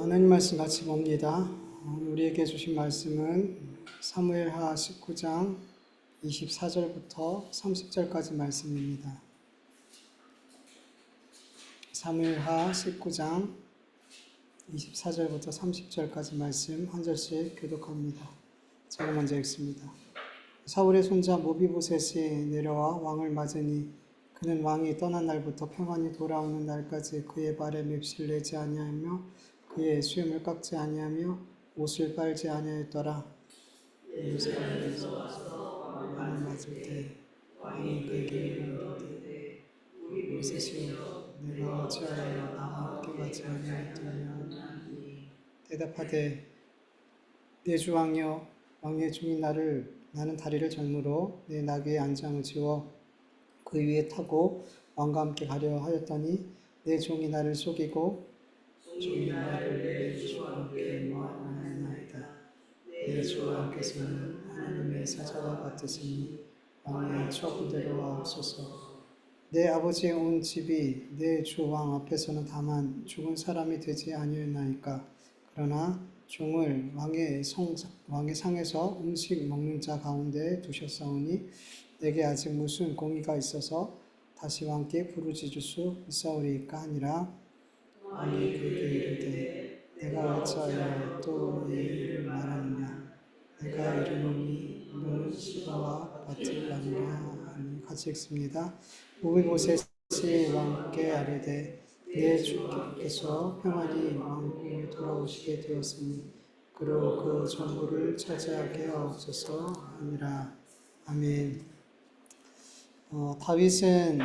하나님 말씀 같이 봅니다. 우리에게 주신 말씀은 사무엘하 19장 24절부터 30절까지 말씀입니다. 사무엘하 19장 24절부터 30절까지 말씀 한 절씩 교독합니다. 제가 먼저 읽습니다. 사울의 손자 모비보셋이 내려와 왕을 맞으니 그는 왕이 떠난 날부터 평안히 돌아오는 날까지 그의 발에 맵실 내지 아니하며 그의 수염을 깎지 아니하며 옷을 빨지 아니하였더라. 예루살렘에서 와서 왕을 맞을 때 왕이 그에게 이르되 모세시여 내가 어찌하여 나와 함께 가지 아니하였더냐. 대답하되 내 주 왕이여 왕의 종인 나는 다리를 절므로 내 나귀의 안장을 지워 그 위에 타고 왕과 함께 가려 하였더니 내 종이 나를 속이고 종이 나를 내 주와 함께 모함하였나이다. 내 주 왕께서는 하나님의 사자와 같으시니 왕의 처분대로 하옵소서. 내 아버지의 온 집이 내 주 왕 앞에서는 다만 죽은 사람이 되지 아니었나이까. 그러나 종을 왕의 상에서 음식 먹는 자 가운데 두셨사오니 내게 아직 무슨 공의가 있어서 다시 왕께 부르짖을 수 있사오리이까 하니라. 왕이 그에게 이르되 내가 어찌하여 또 이 일을 말하느냐. 내가 이르노니 너는 시바와 밭을 나누라 하니. 같이 읽습니다. 모비보셋이 왕께 아뢰되 내 주께서 평안히 왕궁에 돌아오시게 되었으니 그로 그 전부를 차지하게 하옵소서 하니라. 아멘. 다윗은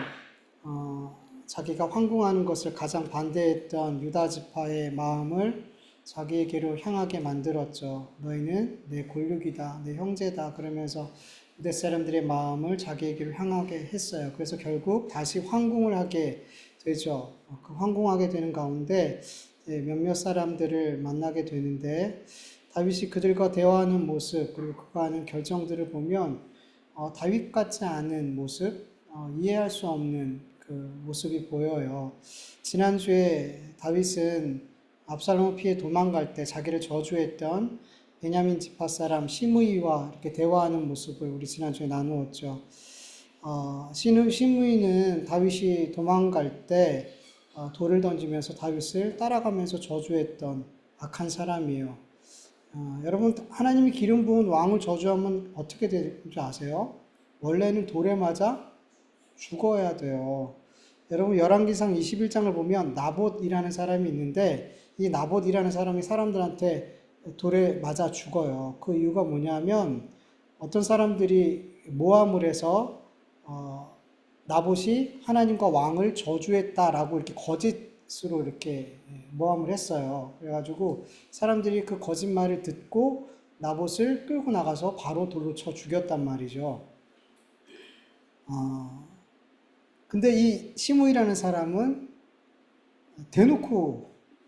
자기가 황궁하는 것을 가장 반대했던 유다 지파의 마음을 자기에게로 향하게 만들었죠. 너희는 내 골육이다, 내 형제다 그러면서 유대 사람들의 마음을 자기에게로 향하게 했어요. 그래서 결국 다시 황궁을 하게 되죠. 그 황궁하게 되는 가운데 몇몇 사람들을 만나게 되는데 다윗이 그들과 대화하는 모습 그리고 그가 하는 결정들을 보면 다윗 같지 않은 모습, 이해할 수 없는 그 모습이 보여요. 지난주에 다윗은 압살롬을 피해 도망갈 때 자기를 저주했던 베냐민 지파 사람 시므이와 이렇게 대화하는 모습을 우리 지난주에 나누었죠. 시므이는 다윗이 도망갈 때 돌을 던지면서 다윗을 따라가면서 저주했던 악한 사람이에요. 여러분, 하나님이 기름 부은 왕을 저주하면 어떻게 되는 줄 아세요? 원래는 돌에 맞아 죽어야 돼요. 여러분, 열왕기상 21장을 보면 나봇이라는 사람이 있는데 이 나봇이라는 사람이 사람들한테 돌에 맞아 죽어요. 그 이유가 뭐냐면 어떤 사람들이 모함을 해서 나봇이 하나님과 왕을 저주했다라고 이렇게 거짓으로 이렇게 모함을 했어요. 그래가지고 사람들이 그 거짓말을 듣고 나봇을 끌고 나가서 바로 돌로 쳐 죽였단 말이죠. 근데 이 시므이라는 사람은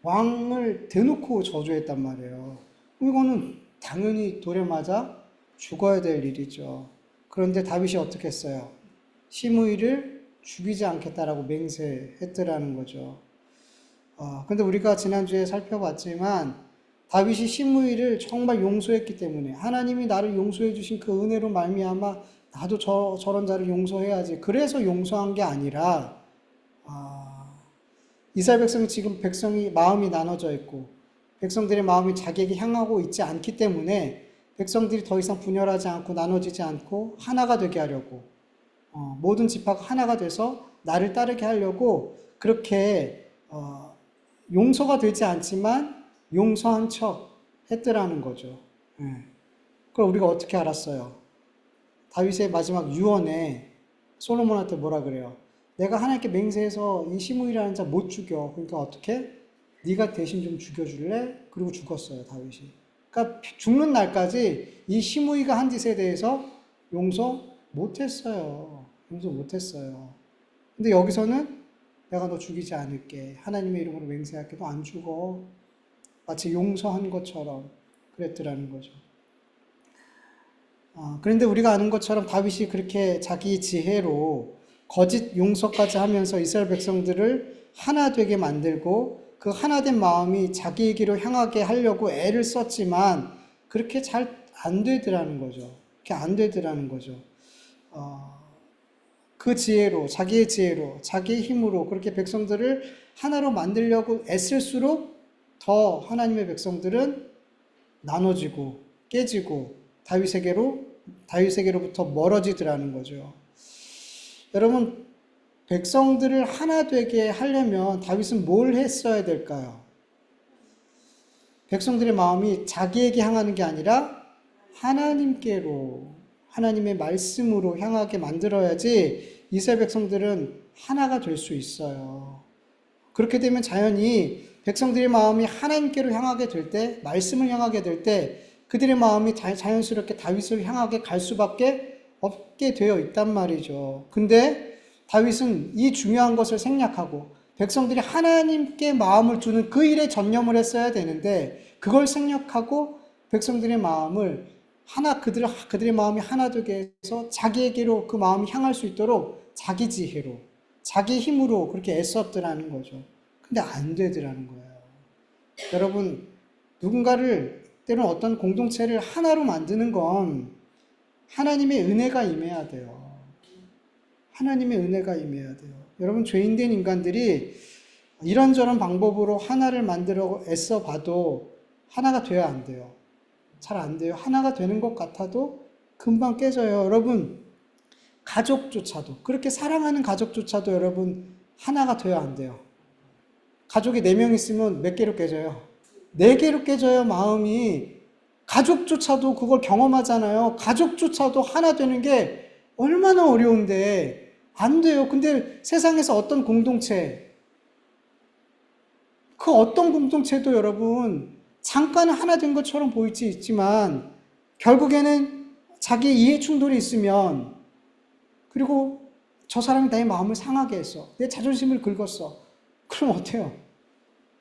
왕을 대놓고 저주했단 말이에요. 이거는 당연히 돌에 맞아 죽어야 될 일이죠. 그런데 다윗이 어떻게 했어요? 시므이를 죽이지 않겠다라고 맹세했더라는 거죠. 근데 우리가 지난주에 살펴봤지만 다윗이 시므이를 정말 용서했기 때문에 하나님이 나를 용서해 주신 그 은혜로 말미암아 나도 저런 자를 용서해야지. 그래서 용서한 게 아니라 이스라엘 백성이 지금 마음이 나눠져 있고 백성들의 마음이 자기에게 향하고 있지 않기 때문에 백성들이 더 이상 분열하지 않고 나눠지지 않고 하나가 되게 하려고 모든 지파가 하나가 돼서 나를 따르게 하려고 그렇게 용서가 되지 않지만 용서한 척 했더라는 거죠. 그걸 우리가 어떻게 알았어요? 다윗의 마지막 유언에 솔로몬한테 뭐라 그래요? 내가 하나님께 맹세해서 이 시므이라는 자 못 죽여. 그러니까 어떻게? 네가 대신 좀 죽여줄래? 그리고 죽었어요, 다윗이. 그러니까 죽는 날까지 이 시므이가 한 짓에 대해서 용서 못했어요. 근데 여기서는 내가 너 죽이지 않을게. 하나님의 이름으로 맹세할게. 너 안 죽어. 마치 용서한 것처럼 그랬더라는 거죠. 그런데 우리가 아는 것처럼 다윗이 그렇게 자기 지혜로 거짓 용서까지 하면서 이스라엘 백성들을 하나 되게 만들고 그 하나된 마음이 자기에게로 향하게 하려고 애를 썼지만 그렇게 잘 안 되더라는 거죠. 그렇게 안 되더라는 거죠. 그 지혜로, 자기의 지혜로, 자기의 힘으로 그렇게 백성들을 하나로 만들려고 애쓸수록 더 하나님의 백성들은 나눠지고 깨지고 다윗에게로부터 멀어지더라는 거죠. 여러분, 백성들을 하나 되게 하려면 다윗은 뭘 했어야 될까요? 백성들의 마음이 자기에게 향하는 게 아니라 하나님께로, 하나님의 말씀으로 향하게 만들어야지 이스라엘 백성들은 하나가 될 수 있어요. 그렇게 되면 자연히 백성들의 마음이 하나님께로 향하게 될 때, 말씀을 향하게 될 때 그들의 마음이 자연스럽게 다윗을 향하게 갈 수밖에 없게 되어 있단 말이죠. 근데 다윗은 이 중요한 것을 생략하고 백성들이 하나님께 마음을 두는 그 일에 전념을 했어야 되는데 그걸 생략하고 백성들의 마음을 그들의 마음이 하나 되게 해서 자기에게로 그 마음이 향할 수 있도록 자기 지혜로, 자기 힘으로 그렇게 애썼더라는 거죠. 근데 안 되더라는 거예요. 여러분, 누군가를 때로는 어떤 공동체를 하나로 만드는 건 하나님의 은혜가 임해야 돼요. 하나님의 은혜가 임해야 돼요. 여러분, 죄인된 인간들이 이런저런 방법으로 하나를 만들어 애써 봐도 하나가 돼야 안 돼요. 잘 안 돼요. 하나가 되는 것 같아도 금방 깨져요. 여러분, 가족조차도, 그렇게 사랑하는 가족조차도 여러분, 하나가 돼야 안 돼요. 가족이 4명 있으면 몇 개로 깨져요? 4개로 깨져요, 마음이. 가족조차도 그걸 경험하잖아요. 가족조차도 하나 되는 게 얼마나 어려운데 안 돼요. 근데 세상에서 어떤 공동체, 그 어떤 공동체도 여러분 잠깐은 하나 된 것처럼 보일지 있지만 결국에는 자기의 이해 충돌이 있으면 그리고 저 사람이 나의 마음을 상하게 했어. 내 자존심을 긁었어. 그럼 어때요?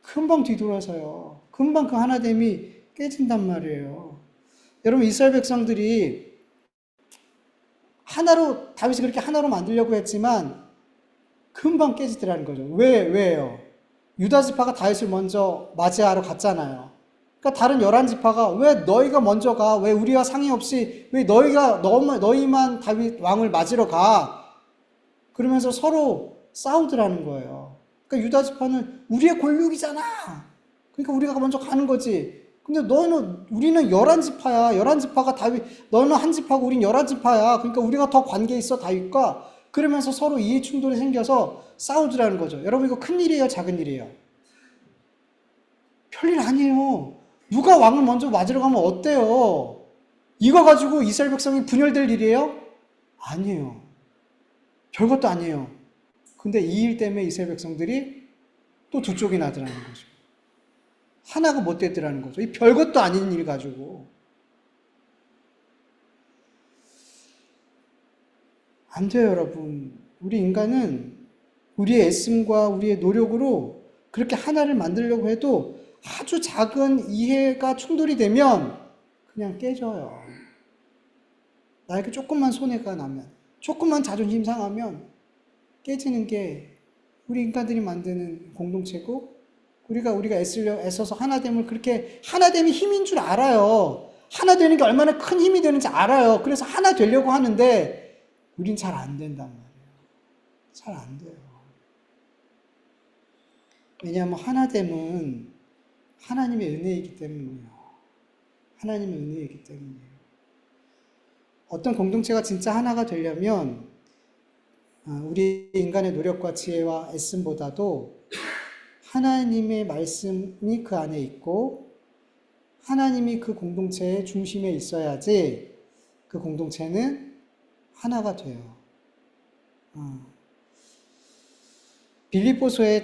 금방 뒤돌아서요. 금방 그 하나됨이 깨진단 말이에요. 여러분, 이스라엘 백성들이 다윗이 그렇게 하나로 만들려고 했지만 금방 깨지더라는 거죠. 왜요? 유다 지파가 다윗을 먼저 맞이하러 갔잖아요. 그러니까 다른 11지파가 왜 너희가 먼저 가? 왜 우리와 상의 없이 왜 너희만 다윗 왕을 맞으러 가? 그러면서 서로 싸우더라는 거예요. 그러니까 유다 지파는 우리의 권력이잖아. 그러니까 우리가 먼저 가는 거지. 근데 우리는 11지파야. 11지파가 다윗, 너는 한 지파고 우린 11지파야. 그러니까 우리가 더 관계 있어, 다윗과. 그러면서 서로 이해 충돌이 생겨서 싸우더라는 거죠. 여러분, 이거 큰 일이에요, 작은 일이에요? 별일 아니에요. 누가 왕을 먼저 맞으러 가면 어때요? 이거 가지고 이스라엘 백성이 분열될 일이에요? 아니에요. 별것도 아니에요. 근데 이 일 때문에 이스라엘 백성들이 또 두 쪽이 나더라는 거죠. 하나가 못 되더라는 거죠. 이 별것도 아닌 일 가지고. 안 돼요, 여러분. 우리 인간은 우리의 애씀과 우리의 노력으로 그렇게 하나를 만들려고 해도 아주 작은 이해가 충돌이 되면 그냥 깨져요. 나에게 조금만 손해가 나면, 조금만 자존심 상하면 깨지는 게 우리 인간들이 만드는 공동체고 우리가 애써서 하나됨을 그렇게 하나됨이 힘인 줄 알아요. 하나 되는 게 얼마나 큰 힘이 되는지 알아요. 그래서 하나 되려고 하는데 우린 잘 안 된단 말이에요. 잘 안 돼요. 왜냐하면 하나됨은 하나님의 은혜이기 때문이에요. 하나님의 은혜이기 때문이에요. 어떤 공동체가 진짜 하나가 되려면 우리 인간의 노력과 지혜와 애씀보다도 하나님의 말씀이 그 안에 있고 하나님이 그 공동체의 중심에 있어야지 그 공동체는 하나가 돼요. 빌립보서에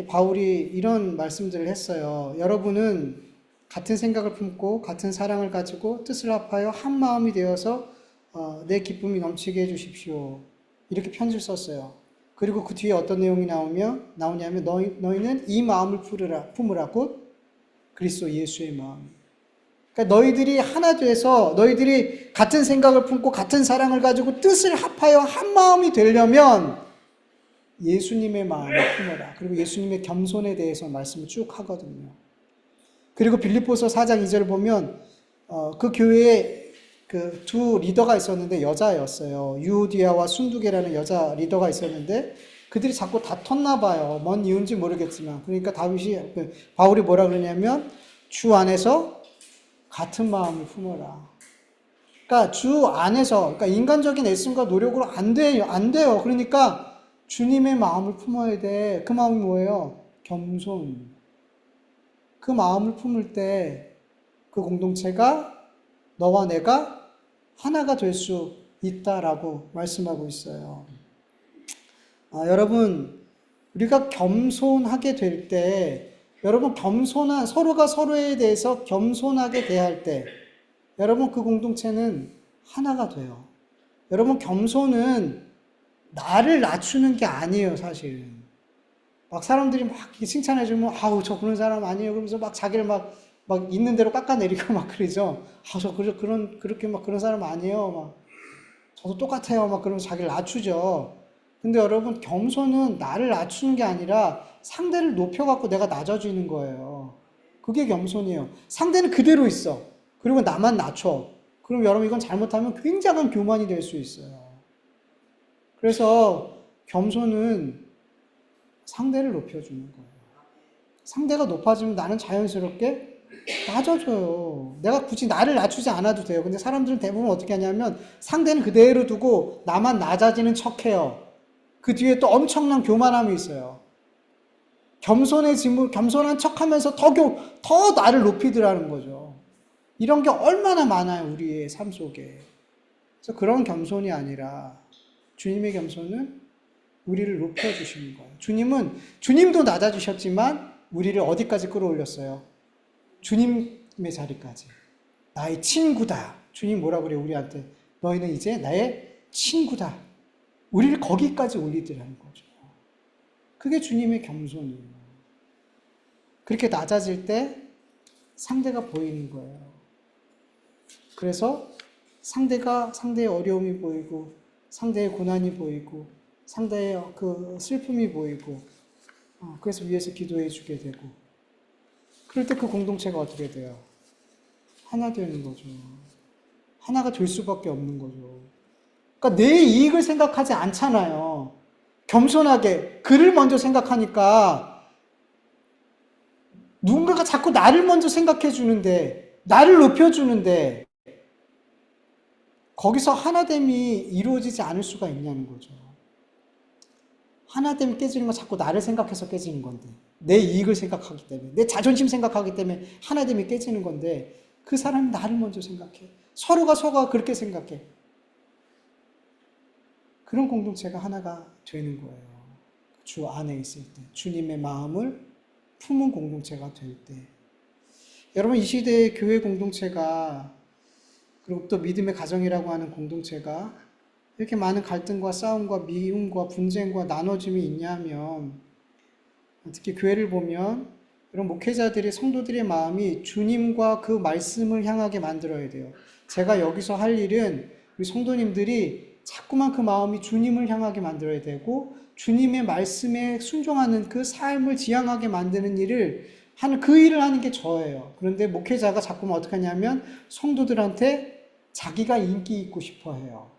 바울이 이런 말씀들을 했어요. 여러분은 같은 생각을 품고 같은 사랑을 가지고 뜻을 합하여 한 마음이 되어서 내 기쁨이 넘치게 해주십시오. 이렇게 편지를 썼어요. 그리고 그 뒤에 어떤 내용이 나오냐면 너희는 이 마음을 품으라 곧 그리스도 예수의 마음. 그러니까 너희들이 하나 돼서 너희들이 같은 생각을 품고 같은 사랑을 가지고 뜻을 합하여 한 마음이 되려면 예수님의 마음을 품어라. 그리고 예수님의 겸손에 대해서 말씀을 쭉 하거든요. 그리고 빌립보서 4장 2절 보면 그 교회에 그 두 리더가 있었는데 여자였어요. 유오디아와 순두계라는 여자 리더가 있었는데 그들이 자꾸 다퉜나 봐요. 뭔 이유인지 모르겠지만. 그러니까 바울이 뭐라 그러냐면 주 안에서 같은 마음을 품어라. 그러니까 주 안에서, 그러니까 인간적인 애씀과 노력으로 안 돼요. 안 돼요. 그러니까 주님의 마음을 품어야 돼. 그 마음이 뭐예요? 겸손. 그 마음을 품을 때 그 공동체가 너와 내가 하나가 될 수 있다라고 말씀하고 있어요. 여러분, 우리가 겸손하게 될 때, 여러분 서로가 서로에 대해서 겸손하게 대할 때, 여러분 그 공동체는 하나가 돼요. 여러분 겸손은 나를 낮추는 게 아니에요, 사실은. 막 사람들이 막 칭찬해주면, 아우, 저 그런 사람 아니에요. 그러면서 막 자기를 막 있는 대로 깎아내리고 막 그러죠. 그렇게 막 그런 사람 아니에요. 막, 저도 똑같아요. 막 그러면서 자기를 낮추죠. 근데 여러분, 겸손은 나를 낮추는 게 아니라 상대를 높여갖고 내가 낮아지는 거예요. 그게 겸손이에요. 상대는 그대로 있어. 그리고 나만 낮춰. 그럼 여러분 이건 잘못하면 굉장한 교만이 될 수 있어요. 그래서 겸손은 상대를 높여주는 거예요. 상대가 높아지면 나는 자연스럽게 낮아져요. 내가 굳이 나를 낮추지 않아도 돼요. 근데 사람들은 대부분 어떻게 하냐면 상대는 그대로 두고 나만 낮아지는 척해요. 그 뒤에 또 엄청난 교만함이 있어요. 겸손한 척하면서 더 나를 높이더라는 거죠. 이런 게 얼마나 많아요, 우리의 삶 속에. 그래서 그런 겸손이 아니라 주님의 겸손은 우리를 높여주시는 거예요. 주님도 낮아주셨지만 우리를 어디까지 끌어올렸어요? 주님의 자리까지. 나의 친구다. 주님 뭐라 그래요, 우리한테? 너희는 이제 나의 친구다. 우리를 거기까지 올리더라는 거죠. 그게 주님의 겸손이에요. 그렇게 낮아질 때 상대가 보이는 거예요. 그래서 상대의 어려움이 보이고, 상대의 고난이 보이고, 상대의 그 슬픔이 보이고, 그래서 위에서 기도해 주게 되고, 그럴 때 그 공동체가 어떻게 돼요? 하나 되는 거죠. 하나가 될 수밖에 없는 거죠. 그러니까 내 이익을 생각하지 않잖아요. 겸손하게 그를 먼저 생각하니까 누군가가 자꾸 나를 먼저 생각해 주는데, 나를 높여 주는데 거기서 하나됨이 이루어지지 않을 수가 있냐는 거죠. 하나됨이 깨지는 건 자꾸 나를 생각해서 깨지는 건데, 내 이익을 생각하기 때문에, 내 자존심 생각하기 때문에 하나됨이 깨지는 건데, 그 사람이 나를 먼저 생각해. 서로가 그렇게 생각해. 그런 공동체가 하나가 되는 거예요. 주 안에 있을 때, 주님의 마음을 품은 공동체가 될 때. 여러분, 이 시대의 교회 공동체가, 그리고 또 믿음의 가정이라고 하는 공동체가 이렇게 많은 갈등과 싸움과 미움과 분쟁과 나눠짐이 있냐면, 특히 교회를 보면 이런 목회자들이, 성도들의 마음이 주님과 그 말씀을 향하게 만들어야 돼요. 제가 여기서 할 일은 우리 성도님들이 자꾸만 그 마음이 주님을 향하게 만들어야 되고, 주님의 말씀에 순종하는 그 삶을 지향하게 만드는 그 일을 하는 게 저예요. 그런데 목회자가 자꾸만 어떻게 하냐면 성도들한테 자기가 인기 있고 싶어 해요.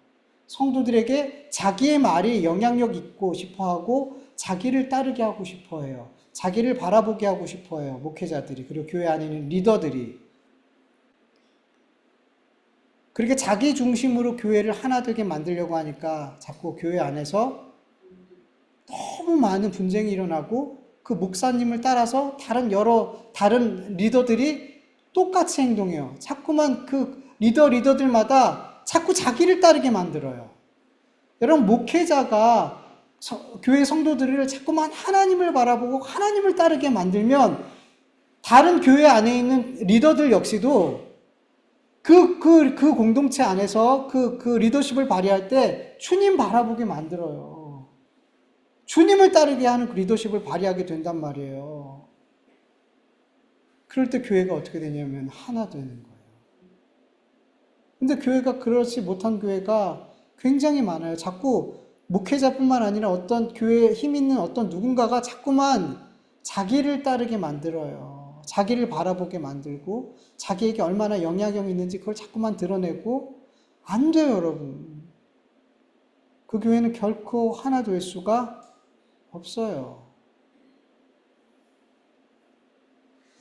성도들에게 자기의 말이 영향력 있고 싶어 하고, 자기를 따르게 하고 싶어 해요. 자기를 바라보게 하고 싶어 해요. 목회자들이, 그리고 교회 안에 있는 리더들이. 그렇게 자기 중심으로 교회를 하나 되게 만들려고 하니까 자꾸 교회 안에서 너무 많은 분쟁이 일어나고, 그 목사님을 따라서 다른 리더들이 똑같이 행동해요. 자꾸만 그 리더들마다 자꾸 자기를 따르게 만들어요. 여러분, 목회자가 교회 성도들을 자꾸만 하나님을 바라보고 하나님을 따르게 만들면, 다른 교회 안에 있는 리더들 역시도 그 공동체 안에서 그 리더십을 발휘할 때 주님 바라보게 만들어요. 주님을 따르게 하는 그 리더십을 발휘하게 된단 말이에요. 그럴 때 교회가 어떻게 되냐면 하나 되는 거예요. 근데 교회가 그렇지 못한 교회가 굉장히 많아요. 자꾸 목회자뿐만 아니라 어떤 교회에 힘 있는 어떤 누군가가 자꾸만 자기를 따르게 만들어요. 자기를 바라보게 만들고 자기에게 얼마나 영향력이 있는지 그걸 자꾸만 드러내고 안 돼요, 여러분. 그 교회는 결코 하나 될 수가 없어요.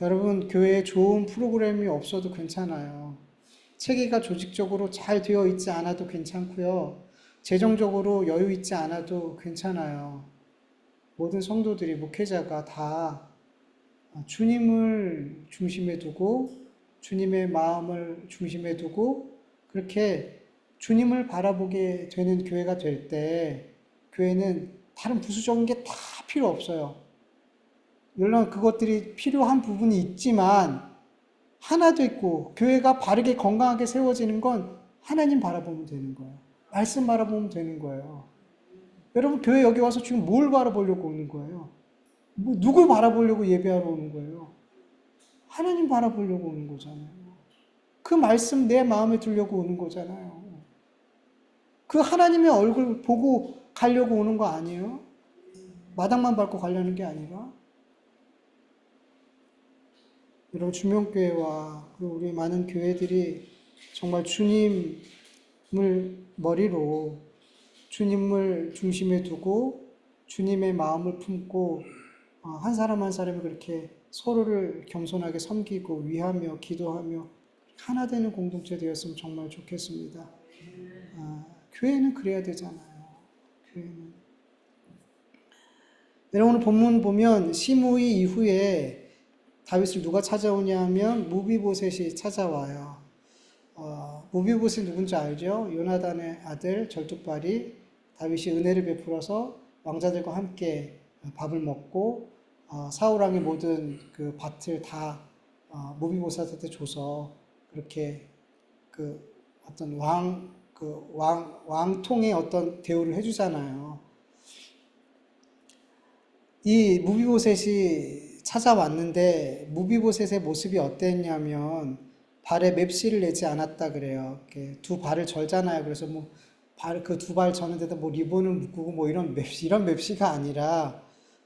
여러분, 교회에 좋은 프로그램이 없어도 괜찮아요. 체계가 조직적으로 잘 되어 있지 않아도 괜찮고요. 재정적으로 여유 있지 않아도 괜찮아요. 모든 성도들이, 목회자가 다 주님을 중심에 두고, 주님의 마음을 중심에 두고, 그렇게 주님을 바라보게 되는 교회가 될 때, 교회는 다른 부수적인 게 다 필요 없어요. 물론 그것들이 필요한 부분이 있지만, 하나도 있고, 교회가 바르게 건강하게 세워지는 건 하나님 바라보면 되는 거예요. 말씀 바라보면 되는 거예요. 여러분, 교회 여기 와서 지금 뭘 바라보려고 오는 거예요? 누굴 바라보려고 예배하러 오는 거예요? 하나님 바라보려고 오는 거잖아요. 그 말씀 내 마음에 두려고 오는 거잖아요. 그 하나님의 얼굴 보고 가려고 오는 거 아니에요? 마당만 밟고 가려는 게 아니라. 여러분, 주명교회와 우리 많은 교회들이 정말 주님을 머리로, 주님을 중심에 두고 주님의 마음을 품고 한 사람 한 사람이 그렇게 서로를 겸손하게 섬기고 위하며 기도하며 하나 되는 공동체 되었으면 정말 좋겠습니다. 교회는 그래야 되잖아요. 교회는. 여러분, 오늘 본문 보면 시므이 이후에 다윗을 누가 찾아오냐 하면 무비보셋이 찾아와요. 무비보셋이 누군지 알죠? 요나단의 아들 절뚝발이 다윗이 은혜를 베풀어서 왕자들과 함께 밥을 먹고 사울왕의 모든 그 밭을 다 무비보셋한테 줘서 그렇게 그 어떤 왕통의 어떤 대우를 해주잖아요. 이 무비보셋이 찾아왔는데 무비보셋의 모습이 어땠냐면 발에 맵시를 내지 않았다 그래요. 이렇게 두 발을 절잖아요. 그래서 뭐 그 두 발 저는데도 뭐 리본을 묶고 뭐 이런 맵시가 아니라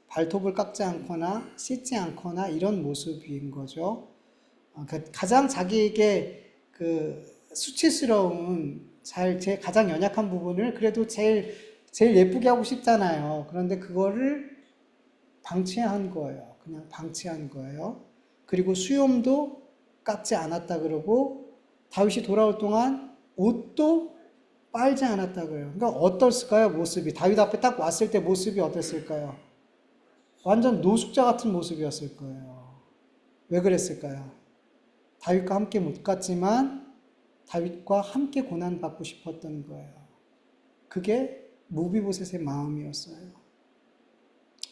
발톱을 깎지 않거나 씻지 않거나 이런 모습인 거죠. 가장 자기에게 그 수치스러운 제 가장 연약한 부분을 그래도 제일 예쁘게 하고 싶잖아요. 그런데 그거를 방치한 거예요. 그냥 방치한 거예요. 그리고 수염도 깎지 않았다 그러고 다윗이 돌아올 동안 옷도 빨지 않았다 그래요. 그러니까 어떻을까요? 모습이. 다윗 앞에 딱 왔을 때 모습이 어땠을까요? 완전 노숙자 같은 모습이었을 거예요. 왜 그랬을까요? 다윗과 함께 못 갔지만 다윗과 함께 고난받고 싶었던 거예요. 그게 무비보셋의 마음이었어요.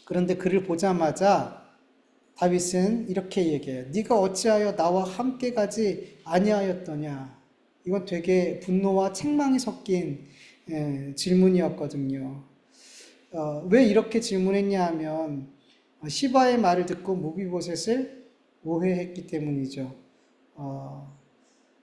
그런데 그를 보자마자 다윗은 이렇게 얘기해요. 네가 어찌하여 나와 함께 가지 아니하였더냐. 이건 되게 분노와 책망이 섞인 질문이었거든요. 왜 이렇게 질문했냐 하면 시바의 말을 듣고 무비보셋을 오해했기 때문이죠.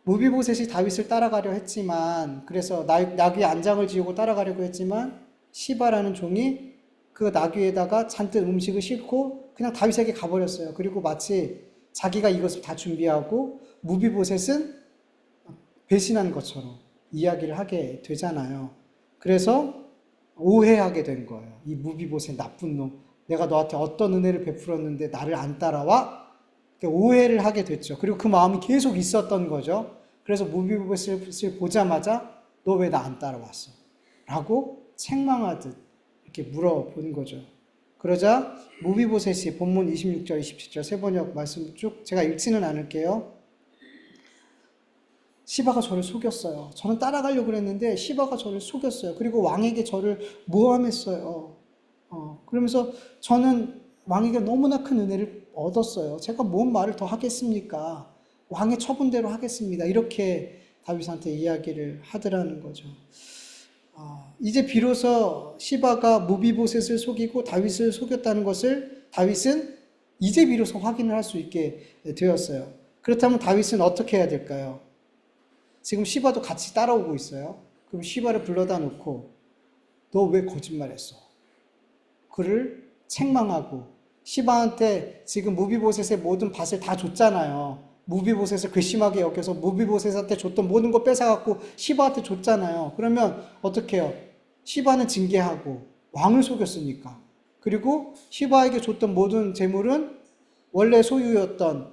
무비보셋이 다윗을 따라가려 했지만, 그래서 나귀 안장을 지우고 따라가려고 했지만 시바라는 종이 그 나귀에다가 잔뜩 음식을 싣고 그냥 다윗에게 가버렸어요. 그리고 마치 자기가 이것을 다 준비하고 무비보셋은 배신한 것처럼 이야기를 하게 되잖아요. 그래서 오해하게 된 거예요. 이 무비보셋 나쁜 놈. 내가 너한테 어떤 은혜를 베풀었는데 나를 안 따라와? 오해를 하게 됐죠. 그리고 그 마음이 계속 있었던 거죠. 그래서 무비보셋을 보자마자 너 왜 나 안 따라왔어? 라고 책망하듯 이렇게 물어본 거죠. 그러자 무비보셋이 본문 26절, 27절 세 번역 말씀 쭉 제가 읽지는 않을게요. 시바가 저를 속였어요. 저는 따라가려고 그랬는데 시바가 저를 속였어요. 그리고 왕에게 저를 모함했어요. 그러면서 저는 왕에게 너무나 큰 은혜를 얻었어요. 제가 뭔 말을 더 하겠습니까? 왕의 처분대로 하겠습니다. 이렇게 다윗한테 이야기를 하더라는 거죠. 이제 비로소 시바가 무비보셋을 속이고 다윗을 속였다는 것을 다윗은 이제 비로소 확인을 할 수 있게 되었어요. 그렇다면 다윗은 어떻게 해야 될까요? 지금 시바도 같이 따라오고 있어요. 그럼 시바를 불러다 놓고 너 왜 거짓말했어? 그를 책망하고 시바한테 지금 무비보셋의 모든 밭을 다 줬잖아요. 무비보셋을 괘씸하게 여겨서 무비보셋한테 줬던 모든 거 뺏어갖고 시바한테 줬잖아요. 그러면 어떻게 해요? 시바는 징계하고 왕을 속였으니까. 그리고 시바에게 줬던 모든 재물은 원래 소유였던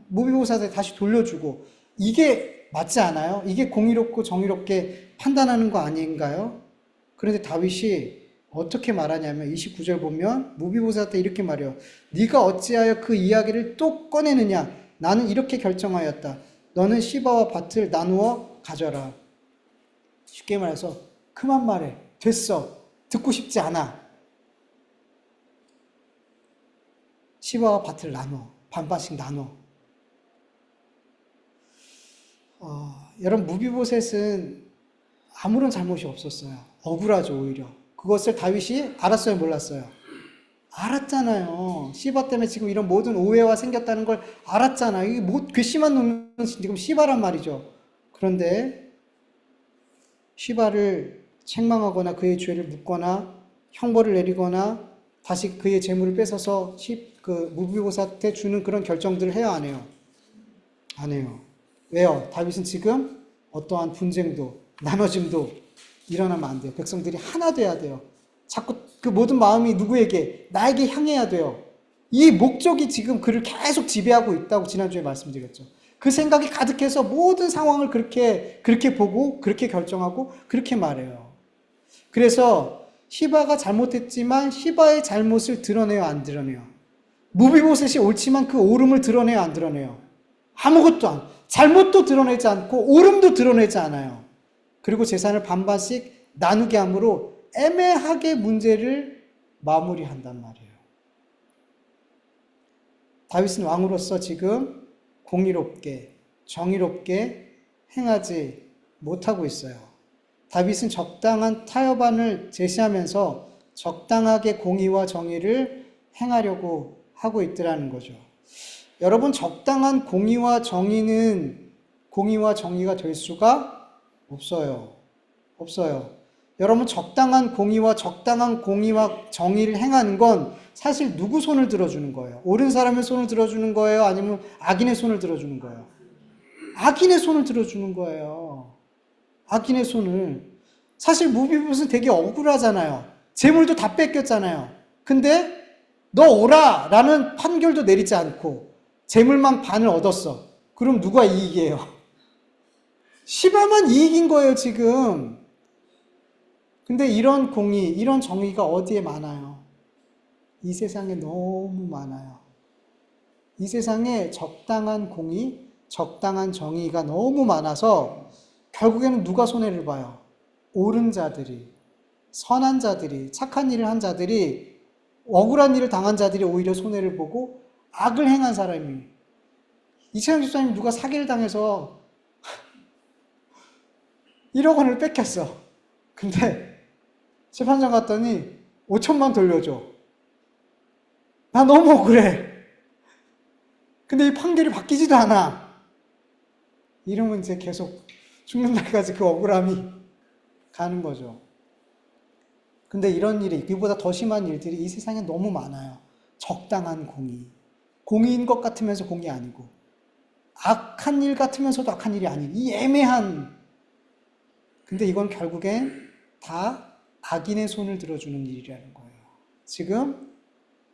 무비보셋한테 다시 돌려주고, 이게 맞지 않아요? 이게 공의롭고 정의롭게 판단하는 거 아닌가요? 그런데 다윗이 어떻게 말하냐면 29절 보면 무비보셋한테 이렇게 말해요. 네가 어찌하여 그 이야기를 또 꺼내느냐? 나는 이렇게 결정하였다. 너는 시바와 밭을 나누어 가져라. 쉽게 말해서 그만 말해. 됐어. 듣고 싶지 않아. 시바와 밭을 나눠. 반반씩 나눠. 여러분, 무비보셋은 아무런 잘못이 없었어요. 억울하죠, 오히려. 그것을 다윗이 알았어요, 몰랐어요? 알았잖아요. 시바 때문에 지금 이런 모든 오해가 생겼다는 걸 알았잖아요. 이게 괘씸한 놈은 지금 시바란 말이죠. 그런데 시바를 책망하거나 그의 죄를 묻거나 형벌을 내리거나 다시 그의 재물을 뺏어서 무비보셋한테 주는 그런 결정들을 해야 안 해요? 안 해요. 왜요? 다윗은 지금 어떠한 분쟁도 나눠짐도 일어나면 안 돼요. 백성들이 하나 돼야 돼요. 자꾸 그 모든 마음이 누구에게? 나에게 향해야 돼요. 이 목적이 지금 그를 계속 지배하고 있다고 지난주에 말씀드렸죠. 그 생각이 가득해서 모든 상황을 그렇게 보고 그렇게 결정하고 그렇게 말해요. 그래서 시바가 잘못했지만 시바의 잘못을 드러내요, 안 드러내요? 무비보셋이 옳지만 그 옳음을 드러내요, 안 드러내요? 아무것도 안. 잘못도 드러내지 않고 옳음도 드러내지 않아요. 그리고 재산을 반반씩 나누게 함으로 애매하게 문제를 마무리한단 말이에요. 다윗은 왕으로서 지금 공의롭게, 정의롭게 행하지 못하고 있어요. 다윗은 적당한 타협안을 제시하면서 적당하게 공의와 정의를 행하려고 하고 있더라는 거죠. 여러분, 적당한 공의와 정의는 공의와 정의가 될 수가 없어요. 없어요. 여러분, 적당한 공의와 정의를 행하는 건 사실 누구 손을 들어주는 거예요? 옳은 사람의 손을 들어주는 거예요? 아니면 악인의 손을 들어주는 거예요? 악인의 손을 들어주는 거예요. 악인의 손을. 사실 무비보셋은 되게 억울하잖아요. 재물도 다 뺏겼잖아요. 근데 너 오라! 라는 판결도 내리지 않고 재물만 반을 얻었어. 그럼 누가 이익이에요? 시바만 이익인 거예요, 지금. 근데 이런 공의, 이런 정의가 어디에 많아요? 이 세상에 너무 많아요. 이 세상에 적당한 공의, 적당한 정의가 너무 많아서 결국에는 누가 손해를 봐요? 옳은 자들이, 선한 자들이, 착한 일을 한 자들이, 억울한 일을 당한 자들이 오히려 손해를 보고 악을 행한 사람이. 이채영 집사님 누가 사기를 당해서 1억 원을 뺏겼어. 근데 재판장 갔더니 5천만 돌려줘. 나 너무 억울해. 근데 이 판결이 바뀌지도 않아. 이러면 이제 계속 죽는 날까지 그 억울함이 가는 거죠. 근데 이런 일이, 이보다 더 심한 일들이 이 세상에 너무 많아요. 적당한 공의. 공의인 것 같으면서 공의 아니고, 악한 일 같으면서도 악한 일이 아닌, 이 애매한. 근데 이건 결국엔 다 악인의 손을 들어주는 일이라는 거예요. 지금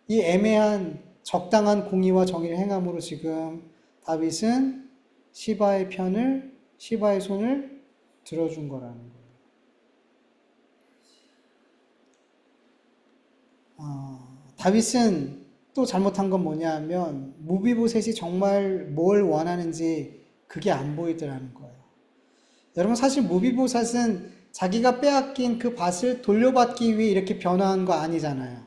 이 애매한 적당한 공의와 정의를 행함으로 지금 다윗은 시바의 손을 들어준 거라는 거예요. 다윗은 또 잘못한 건 뭐냐 하면 무비보셋이 정말 뭘 원하는지 그게 안 보이더라는 거예요. 여러분, 사실 무비보셋은 자기가 빼앗긴 그 밭을 돌려받기 위해 이렇게 변화한 거 아니잖아요.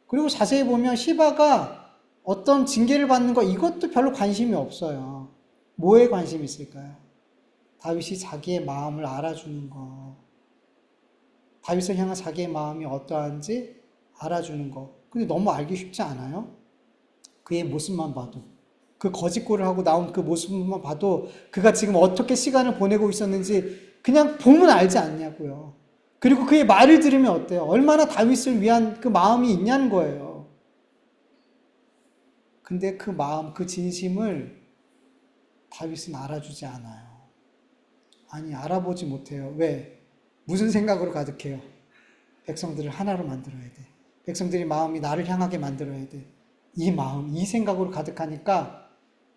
그리고 자세히 보면 시바가 어떤 징계를 받는 거 이것도 별로 관심이 없어요. 뭐에 관심이 있을까요? 다윗이 자기의 마음을 알아주는 거. 다윗을 향한 자기의 마음이 어떠한지 알아주는 거. 근데 너무 알기 쉽지 않아요? 그의 모습만 봐도. 그 거짓골을 하고 나온 그 모습만 봐도 그가 지금 어떻게 시간을 보내고 있었는지 그냥 보면 알지 않냐고요. 그리고 그의 말을 들으면 어때요? 얼마나 다윗을 위한 그 마음이 있냐는 거예요. 근데 그 마음, 그 진심을 다윗은 알아주지 않아요. 아니, 알아보지 못해요. 왜? 무슨 생각으로 가득해요? 백성들을 하나로 만들어야 돼. 백성들의 마음이 나를 향하게 만들어야 돼. 이 마음, 이 생각으로 가득하니까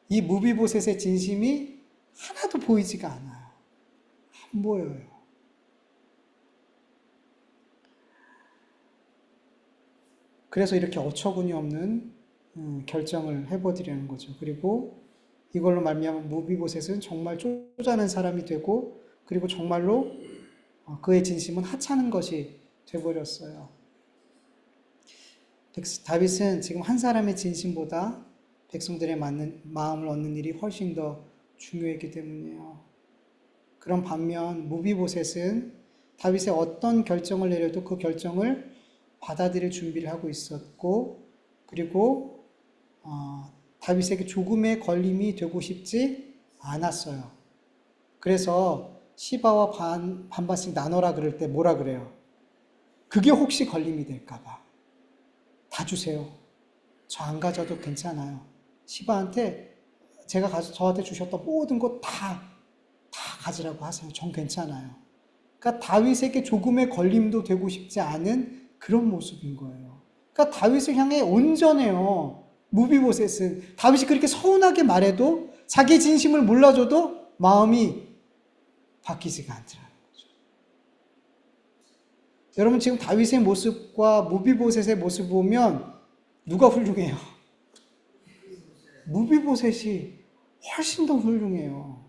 이 무비보셋의 진심이 하나도 보이지가 않아요. 안 보여요. 그래서 이렇게 어처구니 없는 결정을 해버리려는 거죠. 그리고 이걸로 말미암아 무비보셋은 정말 쪼잔한 사람이 되고, 그리고 정말로 그의 진심은 하찮은 것이 되어버렸어요. 다윗은 지금 한 사람의 진심보다 백성들의 마음을 얻는 일이 훨씬 더 중요했기 때문이에요. 그런 반면 무비보셋은 다윗의 어떤 결정을 내려도 그 결정을 받아들일 준비를 하고 있었고, 그리고 다윗에게 조금의 걸림이 되고 싶지 않았어요. 그래서 시바와 반반씩 나눠라 그럴 때 뭐라 그래요? 그게 혹시 걸림이 될까봐 다 주세요. 저 안 가져도 괜찮아요. 시바한테 제가 저한테 주셨던 모든 것 다 가지라고 하세요. 전 괜찮아요. 그러니까 다윗에게 조금의 걸림도 되고 싶지 않은 그런 모습인 거예요. 그러니까 다윗을 향해 온전해요. 무비보셋은 다윗이 그렇게 서운하게 말해도 자기 진심을 몰라줘도 마음이 바뀌지가 않더라는 거죠. 여러분 지금 다윗의 모습과 무비보셋의 모습을 보면 누가 훌륭해요? 무비보셋이 훨씬 더 훌륭해요.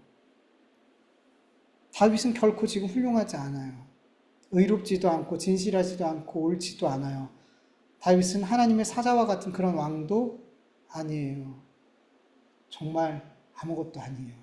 다윗은 결코 지금 훌륭하지 않아요. 의롭지도 않고 진실하지도 않고 옳지도 않아요. 다윗은 하나님의 사자와 같은 그런 왕도 아니에요. 정말 아무것도 아니에요.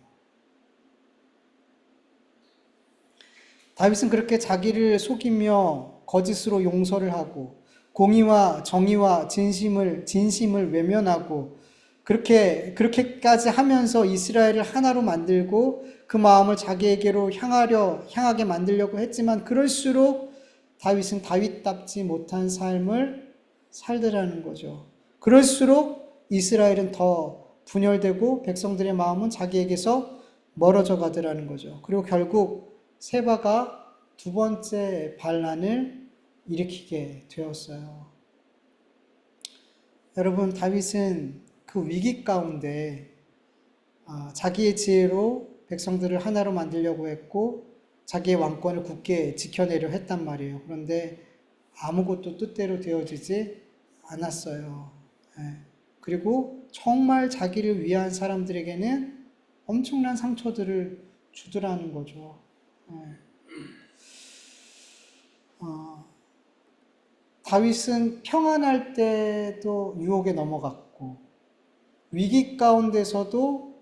다윗은 그렇게 자기를 속이며 거짓으로 용서를 하고 공의와 정의와 진심을 외면하고 그렇게까지 하면서 이스라엘을 하나로 만들고 그 마음을 자기에게로 향하게 만들려고 했지만 그럴수록 다윗은 다윗답지 못한 삶을 살더라는 거죠. 그럴수록 이스라엘은 더 분열되고 백성들의 마음은 자기에게서 멀어져 가더라는 거죠. 그리고 결국 세바가 두 번째 반란을 일으키게 되었어요. 여러분, 다윗은 그 위기 가운데 자기의 지혜로 백성들을 하나로 만들려고 했고 자기의 왕권을 굳게 지켜내려 했단 말이에요. 그런데 아무것도 뜻대로 되어지지 않았어요. 그리고 정말 자기를 위한 사람들에게는 엄청난 상처들을 주더라는 거죠. 다윗은 평안할 때도 유혹에 넘어갔고 위기 가운데서도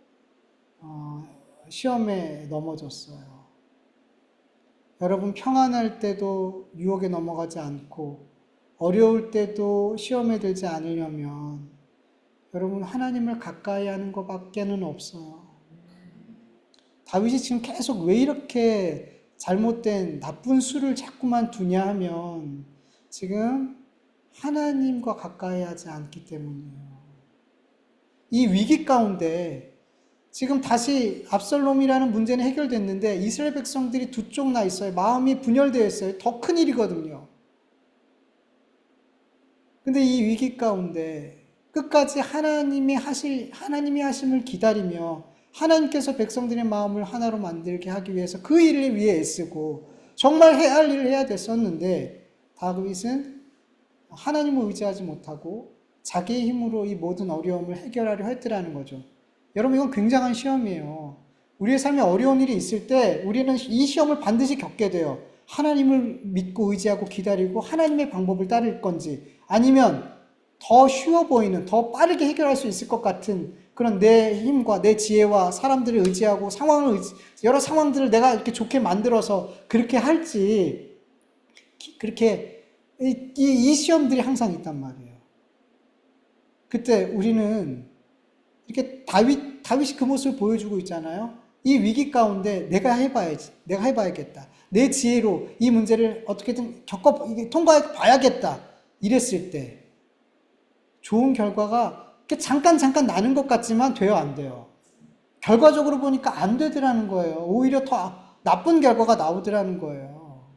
시험에 넘어졌어요. 여러분 평안할 때도 유혹에 넘어가지 않고 어려울 때도 시험에 들지 않으려면 여러분 하나님을 가까이 하는 것밖에는 없어요. 다윗이 지금 계속 왜 이렇게 잘못된 나쁜 수를 자꾸만 두냐 하면 지금 하나님과 가까이 하지 않기 때문이에요. 이 위기 가운데 지금 다시 압살롬이라는 문제는 해결됐는데 이스라엘 백성들이 두 쪽 나 있어요. 마음이 분열되어 있어요. 더 큰 일이거든요. 근데 이 위기 가운데 끝까지 하나님이 하심을 기다리며 하나님께서 백성들의 마음을 하나로 만들게 하기 위해서 그 일을 위해 애쓰고 정말 해야 할 일을 해야 됐었는데 다윗은 하나님을 의지하지 못하고 자기의 힘으로 이 모든 어려움을 해결하려 했더라는 거죠. 여러분 이건 굉장한 시험이에요. 우리의 삶에 어려운 일이 있을 때 우리는 이 시험을 반드시 겪게 돼요. 하나님을 믿고 의지하고 기다리고 하나님의 방법을 따를 건지 아니면 더 쉬워 보이는 더 빠르게 해결할 수 있을 것 같은 그런 내 힘과 내 지혜와 사람들을 의지하고 여러 상황들을 내가 이렇게 좋게 만들어서 그렇게 할지 그렇게 이 시험들이 항상 있단 말이에요. 그때 우리는 이렇게 다윗이 그 모습을 보여주고 있잖아요. 이 위기 가운데 내가 해봐야겠다. 내 지혜로 이 문제를 어떻게든 통과해 봐야겠다. 이랬을 때 좋은 결과가 잠깐 나는 것 같지만 돼요, 안 돼요? 결과적으로 보니까 안 되더라는 거예요. 오히려 더 나쁜 결과가 나오더라는 거예요.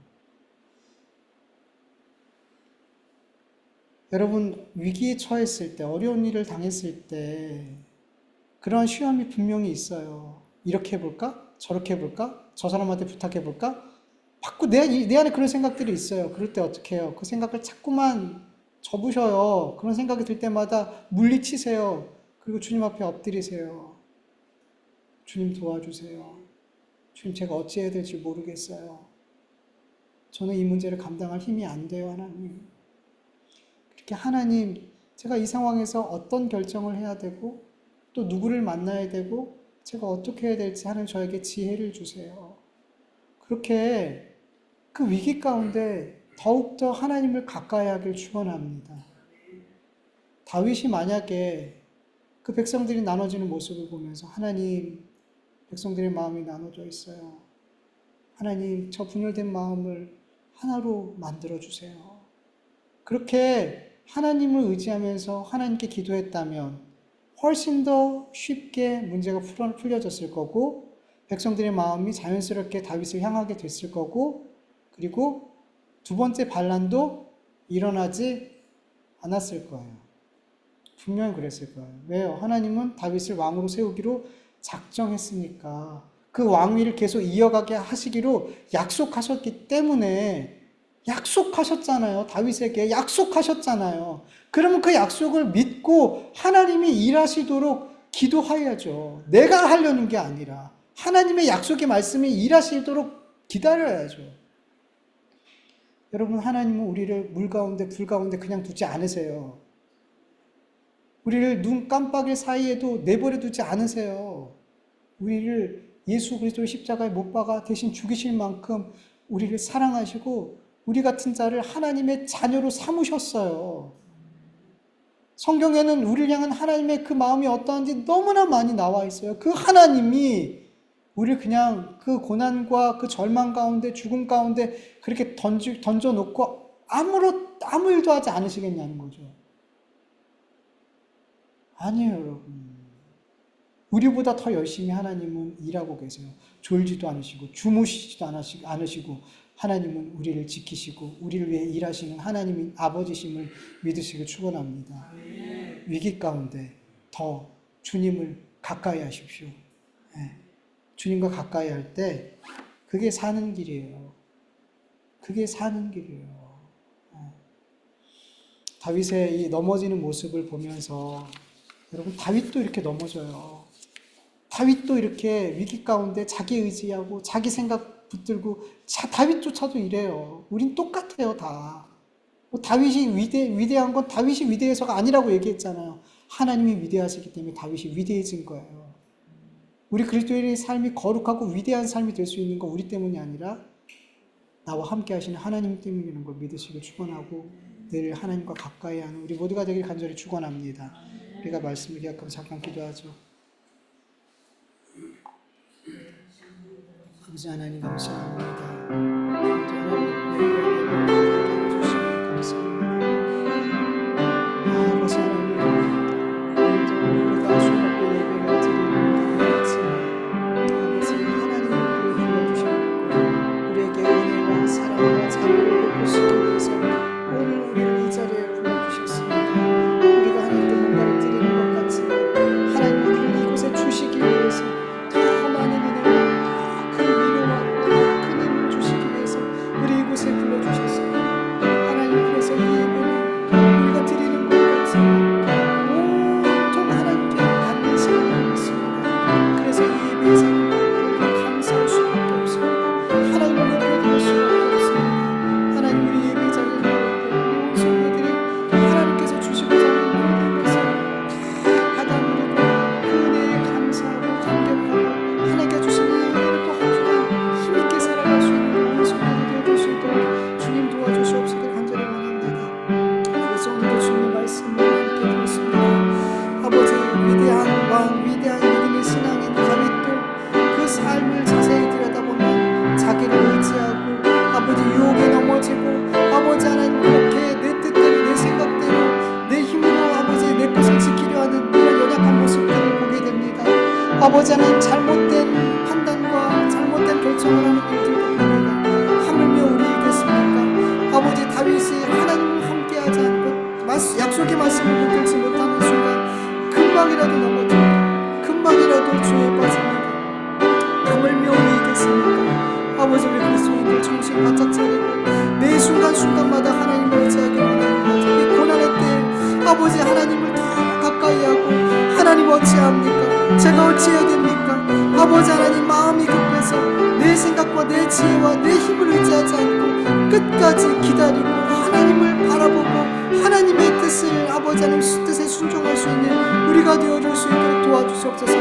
여러분, 위기에 처했을 때, 어려운 일을 당했을 때 그런 시험이 분명히 있어요. 이렇게 해볼까? 저렇게 해볼까? 저 사람한테 부탁해볼까? 자꾸 내 안에 그런 생각들이 있어요. 그럴 때 어떻게 해요? 그 생각을 자꾸만 접으셔요. 그런 생각이 들 때마다 물리치세요. 그리고 주님 앞에 엎드리세요. 주님 도와주세요. 주님, 제가 어찌해야 될지 모르겠어요. 저는 이 문제를 감당할 힘이 안 돼요, 하나님. 그렇게 하나님, 제가 이 상황에서 어떤 결정을 해야 되고 또 누구를 만나야 되고 제가 어떻게 해야 될지 하는 저에게 지혜를 주세요. 그렇게 그 위기 가운데 더욱더 하나님을 가까이 하길 축원합니다. 다윗이 만약에 그 백성들이 나눠지는 모습을 보면서 하나님, 백성들의 마음이 나눠져 있어요. 하나님, 저 분열된 마음을 하나로 만들어주세요. 그렇게 하나님을 의지하면서 하나님께 기도했다면 훨씬 더 쉽게 문제가 풀려졌을 거고 백성들의 마음이 자연스럽게 다윗을 향하게 됐을 거고 그리고 두 번째 반란도 일어나지 않았을 거예요. 분명히 그랬을 거예요. 왜요? 하나님은 다윗을 왕으로 세우기로 작정했으니까 그 왕위를 계속 이어가게 하시기로 약속하셨기 때문에 약속하셨잖아요. 다윗에게 약속하셨잖아요. 그러면 그 약속을 믿고 하나님이 일하시도록 기도해야죠. 내가 하려는 게 아니라 하나님의 약속의 말씀이 일하시도록 기다려야죠. 여러분, 하나님은 우리를 물 가운데 불 가운데 그냥 두지 않으세요. 우리를 눈 깜빡일 사이에도 내버려 두지 않으세요. 우리를 예수 그리스도의 십자가에 못 박아 대신 죽이실 만큼 우리를 사랑하시고 우리 같은 자를 하나님의 자녀로 삼으셨어요. 성경에는 우리를 향한 하나님의 그 마음이 어떠한지 너무나 많이 나와 있어요. 그 하나님이 우리를 그냥 그 고난과 그 절망 가운데 죽음 가운데 그렇게 던져놓고 아무 일도 하지 않으시겠냐는 거죠. 아니에요, 여러분. 우리보다 더 열심히 하나님은 일하고 계세요. 졸지도 않으시고 주무시지도 않으시고 하나님은 우리를 지키시고 우리를 위해 일하시는 하나님인 아버지심을 믿으시길 축원합니다. 위기 가운데 더 주님을 가까이 하십시오. 네. 주님과 가까이 할 때 그게 사는 길이에요. 그게 사는 길이에요. 네. 다윗의 이 넘어지는 모습을 보면서 여러분, 다윗도 이렇게 넘어져요. 다윗도 이렇게 위기 가운데 자기 의지하고 자기 생각 붙들고 다윗조차도 이래요. 우린 똑같아요, 다. 다윗이 위대한 건 다윗이 위대해서가 아니라고 얘기했잖아요. 하나님이 위대하시기 때문에 다윗이 위대해진 거예요. 우리 그리스도인의 삶이 거룩하고 위대한 삶이 될 수 있는 건 우리 때문이 아니라 나와 함께 하시는 하나님 때문이라는 걸 믿으시길 축원하고 늘 하나님과 가까이 하는 우리 모두가 되길 간절히 축원합니다. 우리가 말씀을 기억하고 잠깐 기도하죠. 아버지 하나님 감사합니다. 아버지 하나님, 우리가 주님께 예배를 드리는 것이지만 아버지 하나님을 불러주셨고 우리에게 은혜와 사랑과 자비를 베푸시기 위해서 오늘 우리를 이 자리에 불러주셨습니다. 우리가 하나님께 뭔가를 드리는 것 같지만 하나님 우리를 이곳에 주시기 위해서 더 많은 은혜와 큰 위로와 큰 힘을 주시기 위해서 우리 이곳에 불러주셨습니다. 하나님, 그래서 이 아버지 하나님 잘못된 판단과 잘못된 결정을 하는 일들도 보니까 하물며 우리이겠습니까? 아버지 다윗이 하나님을 함께하지 않고 약속의 말씀을 붙들지 못하는 순간 금방이라도 넘어지고 금방이라도 죄에 빠집니다. 하물며 우리이겠습니까? 아버지 우리 그리스도인들 정신 바짝 차리고 매 순간순간마다 하나님을 의지하기 원합니다. 이 고난의 때에 아버지 하나님을 더 가까이 하고 하나님 어찌합니까? 제가 어찌해야 됩니까? 아버지 하나님 마음이 급해서 내 생각과 내 지혜와 내 힘을 의지하지 않고 끝까지 기다리고 하나님을 바라보고 하나님의 뜻을 아버지 하나님 뜻에 순종할 수 있는 우리가 되어줄 수 있도록 도와주시옵소서.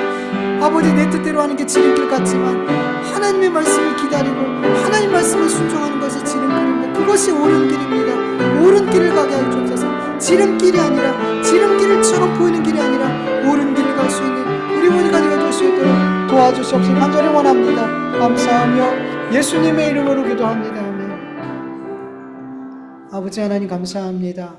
아버지 내 뜻대로 하는 게 지름길 같지만 하나님의 말씀을 기다리고 하나님 말씀에 순종하는 것이 지름길입니다. 그것이 옳은 길입니다. 옳은 길을 가게 하여 주옵소서. 지름길이 아니라 지름길처럼 보이는 길이 아니라 옳은 길을 갈 수 있는 우리 모두가 되어줄 수 있도록 도와주시옵소서. 간절히 원합니다. 감사하며 예수님의 이름으로 기도합니다. 아멘. 아버지 하나님 감사합니다.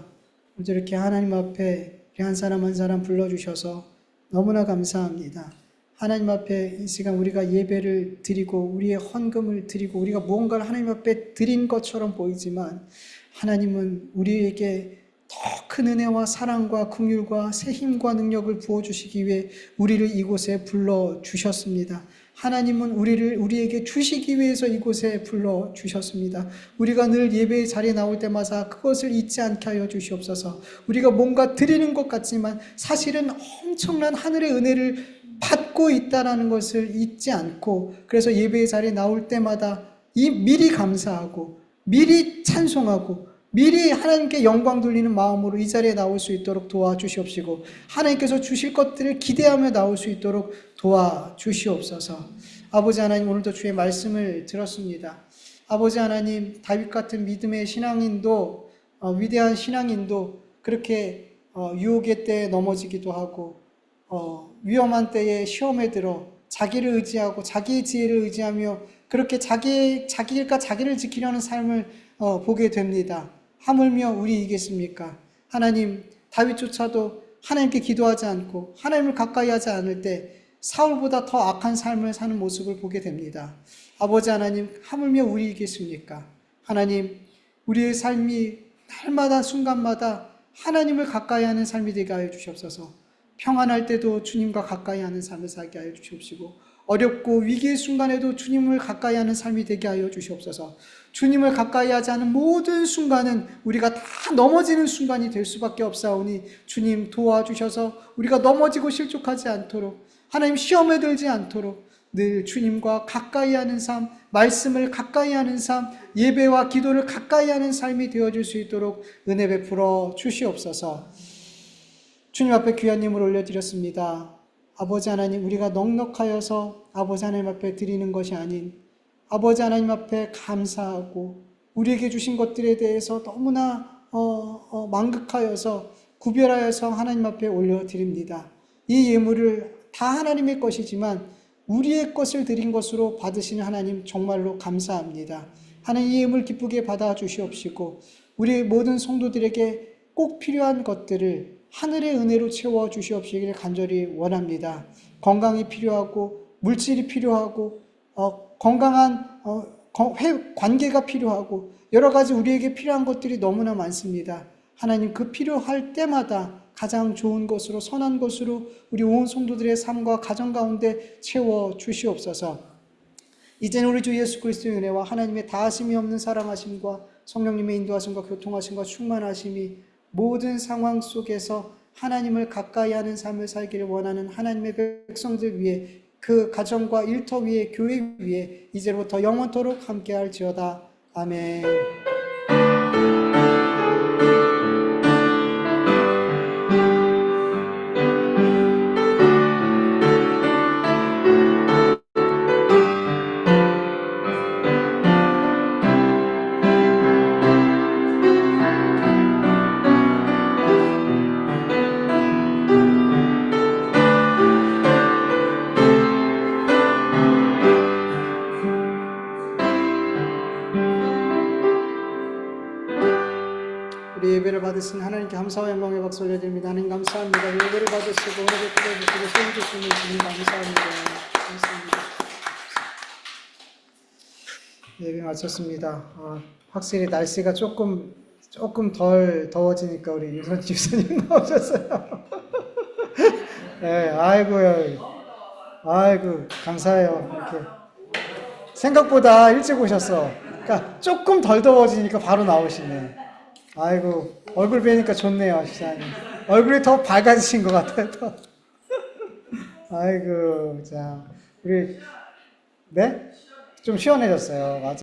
오늘 이렇게 하나님 앞에 한 사람 한 사람 불러주셔서 너무나 감사합니다. 하나님 앞에 이 시간 우리가 예배를 드리고 우리의 헌금을 드리고 우리가 무언가를 하나님 앞에 드린 것처럼 보이지만 하나님은 우리에게 더 큰 은혜와 사랑과 긍휼과 새 힘과 능력을 부어주시기 위해 우리를 이곳에 불러주셨습니다. 하나님은 우리에게 주시기 위해서 이곳에 불러주셨습니다. 우리가 늘 예배의 자리에 나올 때마다 그것을 잊지 않게 하여 주시옵소서. 우리가 뭔가 드리는 것 같지만 사실은 엄청난 하늘의 은혜를 받고 있다는 것을 잊지 않고 그래서 예배의 자리에 나올 때마다 미리 감사하고 미리 찬송하고 미리 하나님께 영광 돌리는 마음으로 이 자리에 나올 수 있도록 도와주시옵시고 하나님께서 주실 것들을 기대하며 나올 수 있도록 도와주시옵소서. 아버지 하나님 오늘도 주의 말씀을 들었습니다. 아버지 하나님 다윗 같은 믿음의 신앙인도 위대한 신앙인도 그렇게 유혹의 때에 넘어지기도 하고 위험한 때에 시험에 들어 자기를 의지하고 자기의 지혜를 의지하며 그렇게 자기가 자기를 지키려는 삶을 보게 됩니다. 하물며 우리이겠습니까? 하나님 다윗조차도 하나님께 기도하지 않고 하나님을 가까이 하지 않을 때 사울보다 더 악한 삶을 사는 모습을 보게 됩니다. 아버지 하나님 하물며 우리이겠습니까? 하나님 우리의 삶이 날마다 순간마다 하나님을 가까이 하는 삶이 되게 하여 주시옵소서. 평안할 때도 주님과 가까이 하는 삶을 살게 하여 주시옵시고 어렵고 위기의 순간에도 주님을 가까이 하는 삶이 되게 하여 주시옵소서. 주님을 가까이 하지 않은 모든 순간은 우리가 다 넘어지는 순간이 될 수밖에 없사오니 주님 도와주셔서 우리가 넘어지고 실족하지 않도록 하나님 시험에 들지 않도록 늘 주님과 가까이 하는 삶, 말씀을 가까이 하는 삶, 예배와 기도를 가까이 하는 삶이 되어줄 수 있도록 은혜 베풀어 주시옵소서. 주님 앞에 귀한 예물 올려드렸습니다. 아버지 하나님 우리가 넉넉하여서 아버지 하나님 앞에 드리는 것이 아닌 아버지 하나님 앞에 감사하고 우리에게 주신 것들에 대해서 너무나 만극하여서 구별하여서 하나님 앞에 올려드립니다. 이 예물을 다 하나님의 것이지만 우리의 것을 드린 것으로 받으시는 하나님 정말로 감사합니다. 하나님 이 예물 기쁘게 받아 주시옵시고 우리 모든 성도들에게 꼭 필요한 것들을 하늘의 은혜로 채워 주시옵시기를 간절히 원합니다. 건강이 필요하고 물질이 필요하고 건강한 관계가 필요하고 여러 가지 우리에게 필요한 것들이 너무나 많습니다. 하나님 그 필요할 때마다 가장 좋은 것으로 선한 것으로 우리 온 성도들의 삶과 가정 가운데 채워 주시옵소서. 이제는 우리 주 예수 그리스도의 은혜와 하나님의 다하심이 없는 사랑하심과 성령님의 인도하심과 교통하심과 충만하심이 모든 상황 속에서 하나님을 가까이 하는 삶을 살기를 원하는 하나님의 백성들 위해 그 가정과 일터 위에 교회 위에 이제부터 영원토록 함께할지어다. 아멘. 되신 하나님께 감사와 영광의 박수 올려드립니다. 하나님 감사합니다. 예배를 받으시고 오늘을 풀어주시고 소임 주시는 주님 감사합니다. 감사합니다. 예배 마쳤습니다. 확실히 날씨가 조금 덜 더워지니까 우리 유선 집사님 나오셨어요. 네, 아이고 감사해요. 이렇게 생각보다 일찍 오셨어. 그러니까 조금 덜 더워지니까 바로 나오시네. 아이고 얼굴 뵈니까 좋네요, 집사님. 얼굴이 더 밝아지신 것 같아요. 더. 아이고 자 우리 네? 좀 시원해졌어요. 맞아.